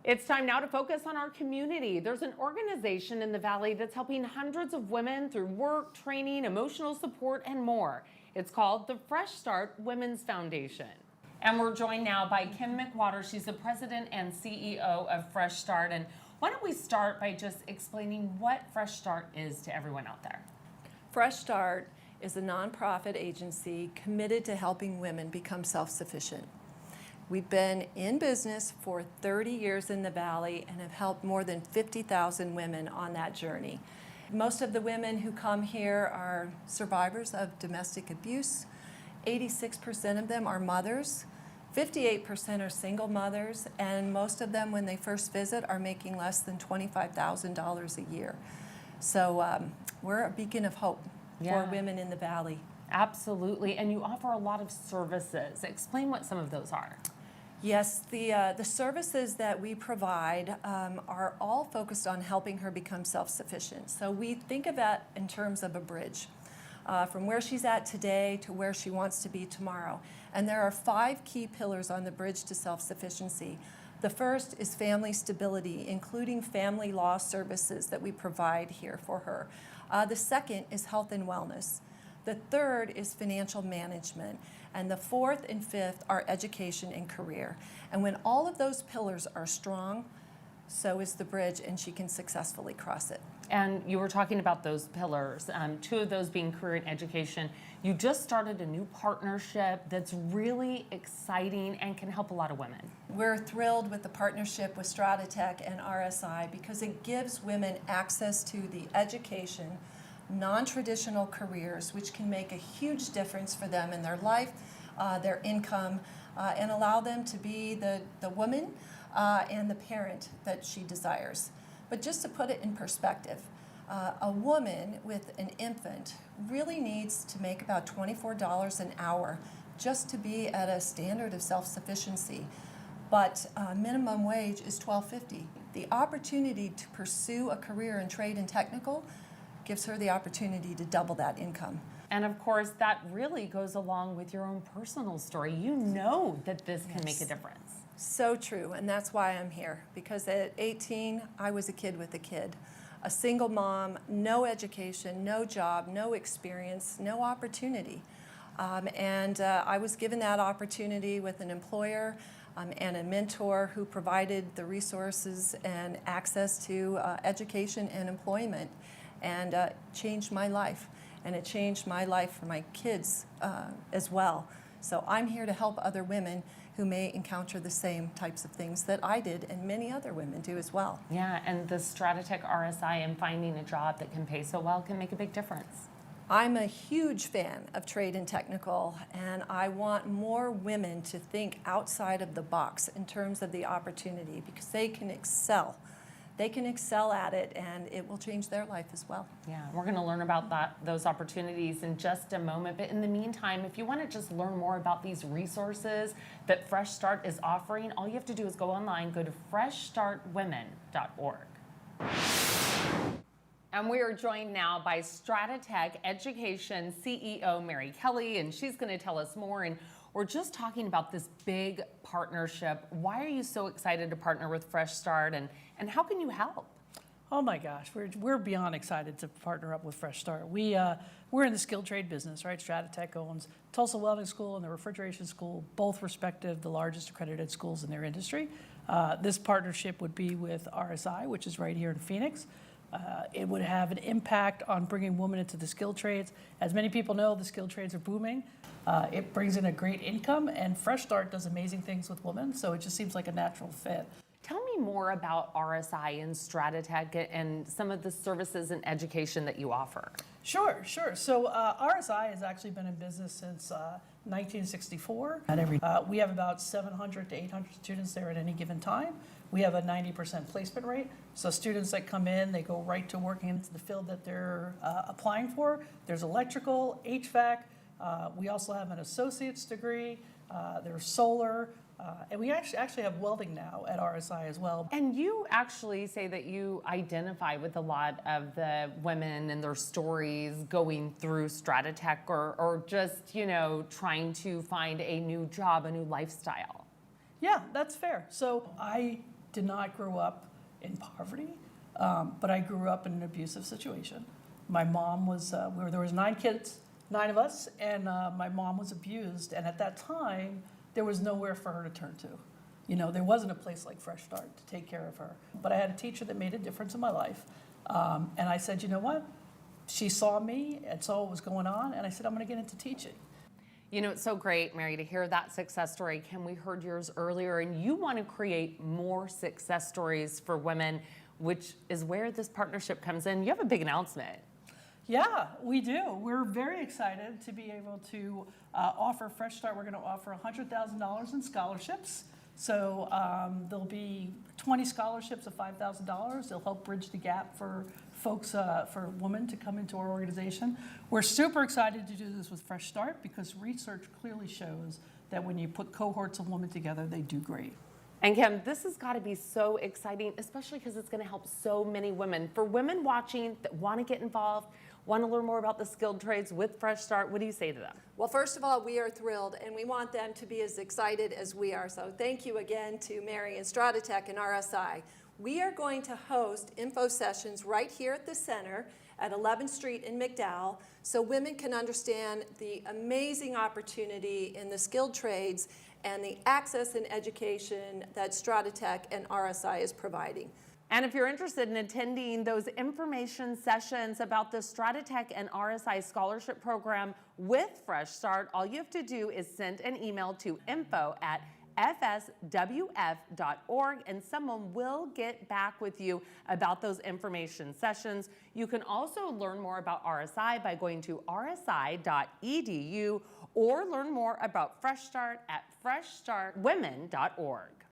It's time now to focus on our community. There's an organization in the Valley that's helping hundreds of women through work, training, emotional support, and more. It's called the Fresh Start Women's Foundation. And we're joined now by Kim McWater. She's the president and CEO of Fresh Start. And why don't we start by just explaining what Fresh Start is to everyone out there? Fresh Start is a nonprofit agency committed to helping women become self-sufficient. We've been in business for 30 years in the Valley and have helped more than 50,000 women on that journey. Most of the women who come here are survivors of domestic abuse. 86% of them are mothers. 58% are single mothers, and most of them, when they first visit, are making less than $25,000 a year. So we're a beacon of hope for women in the Valley. Absolutely, and you offer a lot of services. Explain what some of those are. Yes, the services that we provide are all focused on helping her become self-sufficient. So we think of that in terms of a bridge, from where she's at today to where she wants to be tomorrow. And there are 5 key pillars on the bridge to self-sufficiency. The first is family stability, including family law services that we provide here for her. The second is health and wellness. The third is financial management. And the fourth and fifth are education and career. And when all of those pillars are strong, so is the bridge, and she can successfully cross it. And you were talking about those pillars, 2 of those being career and education. You just started a new partnership that's really exciting and can help a lot of women. We're thrilled with the partnership with Stratatech and RSI because it gives women access to the education, non-traditional careers, which can make a huge difference for them in their life, their income, and allow them to be the woman and the parent that she desires. But just to put it in perspective, a woman with an infant really needs to make about $24 an hour just to be at a standard of self-sufficiency. But minimum wage is $12.50. The opportunity to pursue a career in trade and technical gives her the opportunity to double that income. And of course, that really goes along with your own personal story. You know that this can make a difference. So true, and that's why I'm here. Because at 18, I was a kid with a kid. A single mom, no education, no job, no experience, no opportunity. I was given that opportunity with an employer and a mentor who provided the resources and access to education and employment, and changed my life. And it changed my life for my kids as well. So I'm here to help other women who may encounter the same types of things that I did and many other women do as well. Yeah, and the Stratatech RSI and finding a job that can pay so well can make a big difference. I'm a huge fan of trade and technical, and I want more women to think outside of the box in terms of the opportunity, because they can excel. They can excel at it, and it will change their life as well. Yeah, we're going to learn about those opportunities in just a moment. But in the meantime, if you want to just learn more about these resources that Fresh Start is offering, all you have to do is go online, go to freshstartwomen.org. And we are joined now by Stratatech Education CEO Mary Kelly, and she's going to tell us more. And we're just talking about this big partnership. Why are you so excited to partner with Fresh Start, and how can you help? Oh my gosh, we're beyond excited to partner up with Fresh Start. We're in the skilled trade business, right? Stratatech owns Tulsa Welding School and the Refrigeration School, both respective the largest accredited schools in their industry. This partnership would be with RSI, which is right here in Phoenix. It would have an impact on bringing women into the skilled trades. As many people know, the skilled trades are booming. It brings in a great income, and Fresh Start does amazing things with women, so it just seems like a natural fit. Tell me more about RSI and Stratatech and some of the services and education that you offer. Sure. So RSI has actually been in business since 1964. We have about 700 to 800 students there at any given time. We have a 90% placement rate. So students that come in, they go right to working into the field that they're applying for. There's electrical, HVAC. We also have an associate's degree. There's solar. And we actually have welding now at RSI as well. And you actually say that you identify with a lot of the women and their stories going through Stratatech or just, trying to find a new job, a new lifestyle. Yeah, that's fair. So I did not grow up in poverty, but I grew up in an abusive situation. My mom was, there was 9 kids, 9 of us, and my mom was abused. And at that time, there was nowhere for her to turn to. You know, there wasn't a place like Fresh Start to take care of her. But I had a teacher that made a difference in my life. And I said, you know what? She saw me and saw what was going on, and I said, I'm going to get into teaching. You know, it's so great, Mary, to hear that success story. Kim, we heard yours earlier, and you want to create more success stories for women, which is where this partnership comes in. You have a big announcement. Yeah, we do. We're very excited to be able to offer Fresh Start. We're going to offer $100,000 in scholarships. So there'll be 20 scholarships of $5,000. They'll help bridge the gap for folks, for women to come into our organization. We're super excited to do this with Fresh Start because research clearly shows that when you put cohorts of women together, they do great. And Kim, this has got to be so exciting, especially because it's going to help so many women. For women watching that want to get involved, want to learn more about the skilled trades with Fresh Start, what do you say to them? Well, first of all, we are thrilled, and we want them to be as excited as we are. So thank you again to Mary and Stratitech and RSI. We are going to host info sessions right here at the center at 11th Street in McDowell so women can understand the amazing opportunity in the skilled trades and the access and education that Stratitech and RSI is providing. And if you're interested in attending those information sessions about the Stratitech and RSI scholarship program with Fresh Start, all you have to do is send an email to info@fswf.org and someone will get back with you about those information sessions. You can also learn more about RSI by going to rsi.edu or learn more about Fresh Start at freshstartwomen.org.